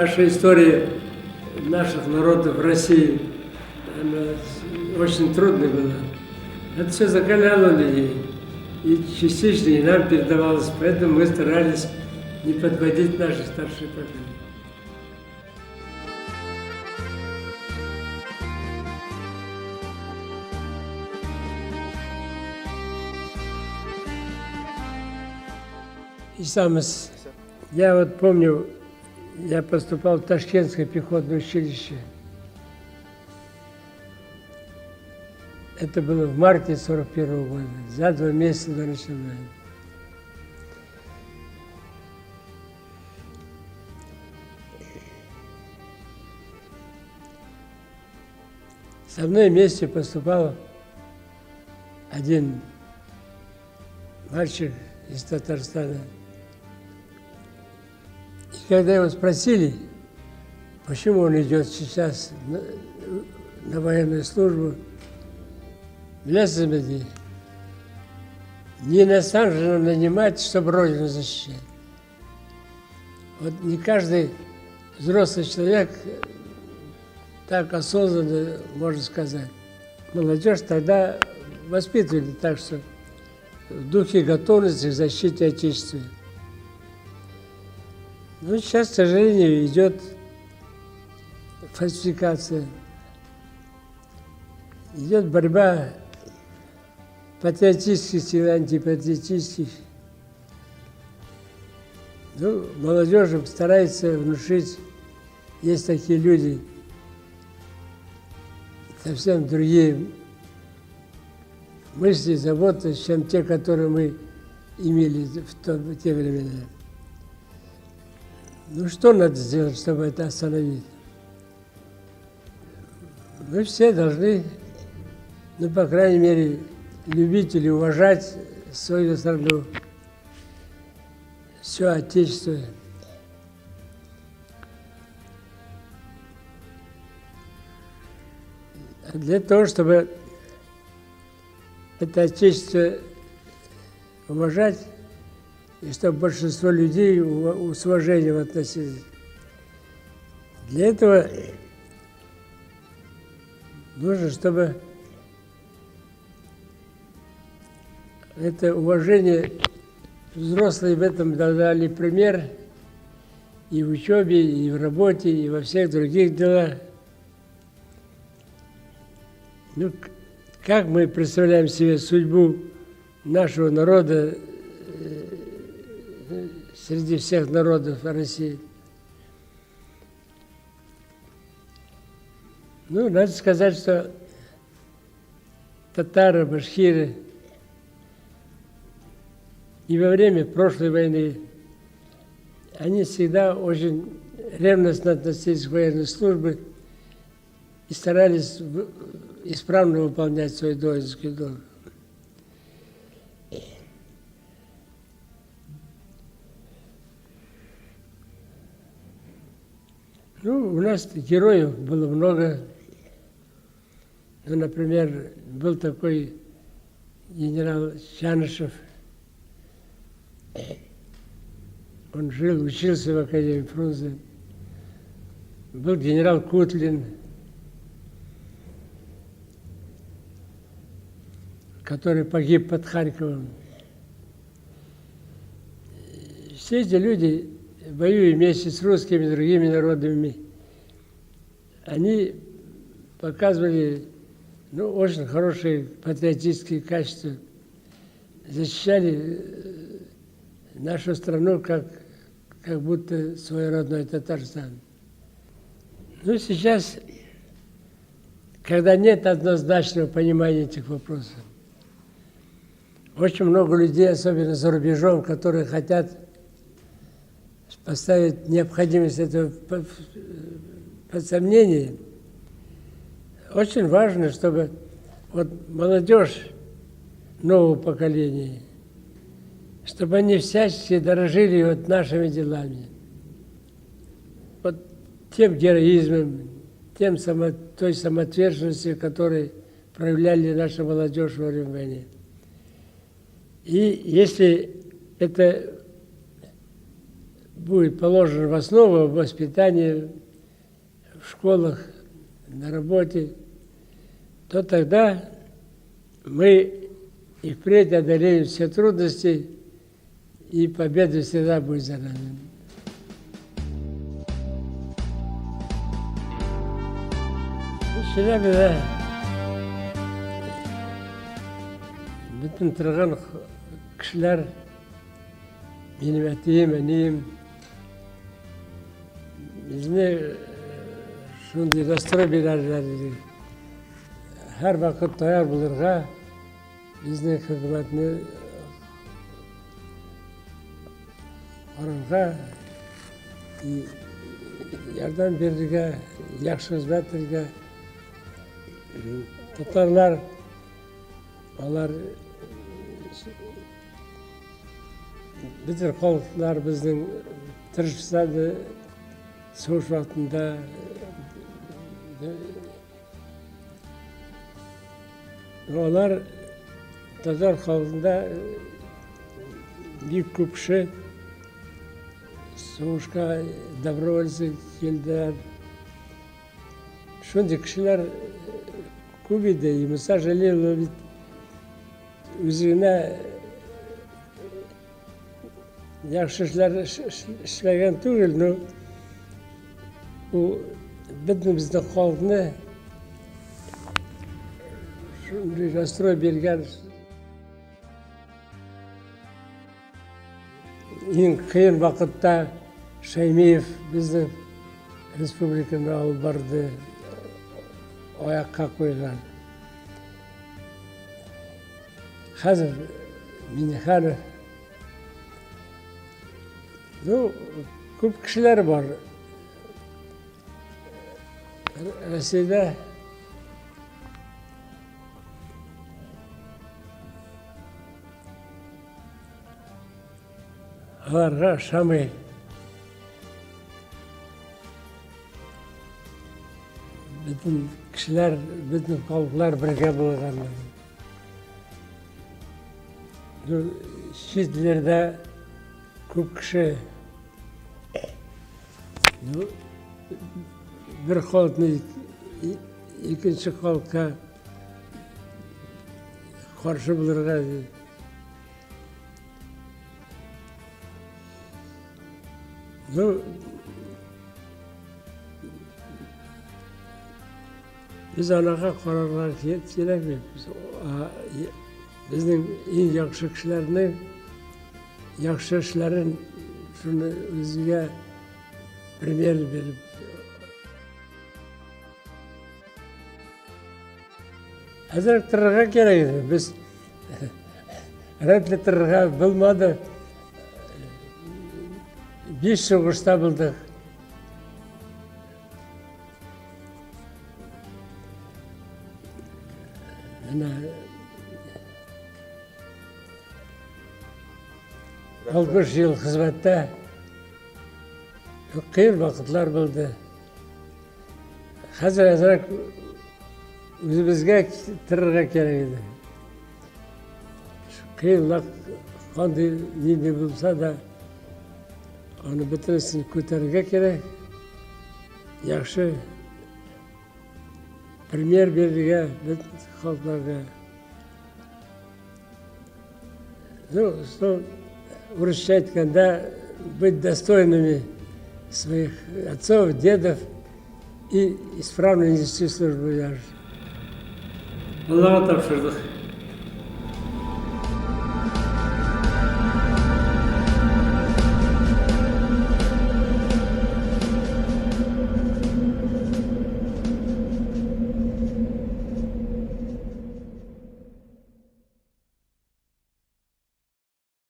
Наша история наших народов в России, она очень трудная была. Это все закаляло людей. И частично и нам передавалось, поэтому мы старались не подводить наши старшие поколения. И сам, я вот помню, я поступал в Ташкентское пехотное училище. Это было в марте 41 года, за 2 месяца до начала. Со мной вместе поступал один мальчик из Татарстана. И когда его спросили, почему он идет сейчас на военную службу, не иностранцев же нанимать, чтобы Родину защищать. Вот не каждый взрослый человек так осознанно может сказать. Молодежь тогда воспитывали так, что в духе готовности к защите Отечества. Но сейчас, к сожалению, идет фальсификация, идет борьба патриотических и антипатриотических. Ну, молодежи старается внушить, есть такие люди, совсем другие мысли, заботы, чем те, которые мы имели в те времена. Ну, что надо сделать, чтобы это остановить? Мы все должны, ну, по крайней мере, любить или уважать свою страну, все Отечество. А для того, чтобы это Отечество уважать, и чтобы большинство людей с уважением относились. Для этого нужно, чтобы это уважение взрослые в этом дали пример и в учебе, и в работе, и во всех других делах. Ну, как мы представляем себе судьбу нашего народа среди всех народов России? Ну, надо сказать, что татары, башкиры и во время прошлой войны они всегда очень ревностно относились к военной службе и старались исправно выполнять свой воинский долг. Ну, у нас героев было много. Ну, например, был такой генерал Чанышев. Он учился в Академии Фрунзе. Был генерал Кутлин, который погиб под Харьковом. Все эти люди, воюя вместе с русскими и другими народами, они показывали, ну, очень хорошие патриотические качества, защищали нашу страну как будто свой родной Татарстан. Ну, сейчас, когда нет однозначного понимания этих вопросов, очень много людей, особенно за рубежом, которые хотят поставить необходимость этого под сомнение. Очень важно, чтобы вот молодежь нового поколения, чтобы они всячески дорожили вот нашими делами. Вот тем героизмом, той самоотверженностью, которой проявляли наша молодежь во время войны. И если это будет положено в основу воспитания в школах, на работе, то тогда мы и впредь одолеем все трудности, и победа всегда будет за нами. Челябіде бүтін тұрған кішілер, менің әтейім, әнейім, бізіне шундай настрой берерлер. Her vakit dayar bulurga, bizning hizmetini qararga, yardım verirge, yaxshi hizmetlerge, tutarlar, onlar bütün halklar bizning tırışsadı, soğuş vaktinde onlar Tatar halkında büyük kişi soğuşka добровольцы geldiler. Şunday kişiler Kubide, Musa Jalilov üzerine yaxshi ishlar ishlagan tugul, no u bizni xalqni shunday nastroy bergan. Eng qiyin vaqtda Shaymiyev bizni respublikani olib bordi, oyoqqa qo'ygan. Hozir Minixanov, ko'p kishilar bor. Rossiyada ularga Shamay bütün kishilar, bütün xalqlar birga bo'lganlar. Chet ellarda ko'p kishi bir xalqni ikkinchi xalqqa qarshi bo'lirga biz anaqa qarorga kelamiz. Bizning eng yaxshi kishilarni, yaxshi ishlarin shuni o'ziga primer berib, hozir tirg'a kerak edi. Biz ratli tirg'a bo'lmadi. 5 so'g'ishda bo'ldik. Mana 60 yil xizmatda qiyin vaqtlar bo'ldi. Hozir o'zimizga tirg'a kerak edi. Qiyinlik qanday yengil bo'lsa da onu bitirisini ko'tarishga kerak. Yaxshi primer berishga xalqlarga. Урысча aytganda, быть достойными своих отцов, дедов и исправно нести службу. Allah'a topşırdık.